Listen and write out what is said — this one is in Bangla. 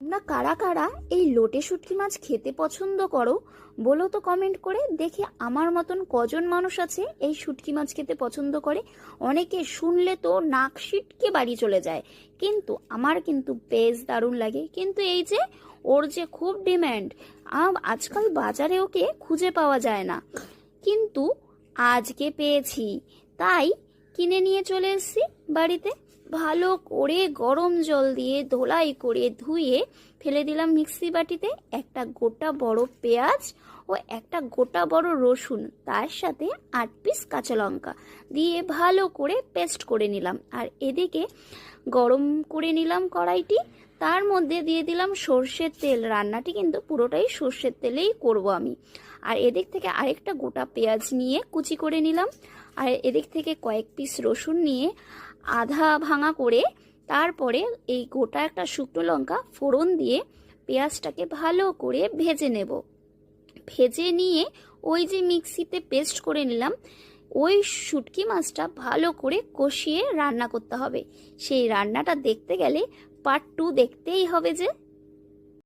তোমরা কারা কারা এই লোটে শুটকি মাছ খেতে পছন্দ করো বলো তো কমেন্ট করে দেখি। আমার মতন কজন মানুষ আছে এই শুটকি মাছ খেতে পছন্দ করে। অনেকে শুনলে তো নাক সিটকে বাড়ি চলে যায়, কিন্তু আমার কিন্তু বেশ দারুণ লাগে। কিন্তু এই যে ওর যে খুব ডিম্যান্ড, আজকাল বাজারে ওকে খুঁজে পাওয়া যায় না, কিন্তু আজকে পেয়েছি, তাই কিনে নিয়ে চলে এসেছি বাড়িতে। ভালো করে গরম জল দিয়ে ধোলাই করে ধুয়ে ফেলে দিলাম মিক্সি বাটিতে। একটা গোটা বড় পেঁয়াজ ও একটা গোটা বড় রসুন, তার সাথে 8 পিস কাঁচা লঙ্কা দিয়ে ভালো করে পেস্ট করে নিলাম। আর এদিকে গরম করে নিলাম কড়াইটি, তার মধ্যে দিয়ে দিলাম সর্ষের তেল। রান্নাটি কিন্তু পুরোটাই সর্ষের তেলেই করব আমি। আর এদিক থেকে আরেকটা গোটা পেঁয়াজ নিয়ে কুচি করে নিলাম। আর এদিক থেকে কয়েক পিস রসুন নিয়ে আধা ভাঙা করে তারপরে এই গোটা একটা শুকনো লঙ্কা ফোড়ন দিয়ে পেঁয়াজটাকে ভালো করে ভেজে নেব। ভেজে নিয়ে ওই যে মিক্সিতে পেস্ট করে নিলাম, ওই শুটকি মাছটা ভালো করে কষিয়ে রান্না করতে হবে। সেই রান্নাটা দেখতে গেলে পার্ট 2 দেখতেই হবে যে।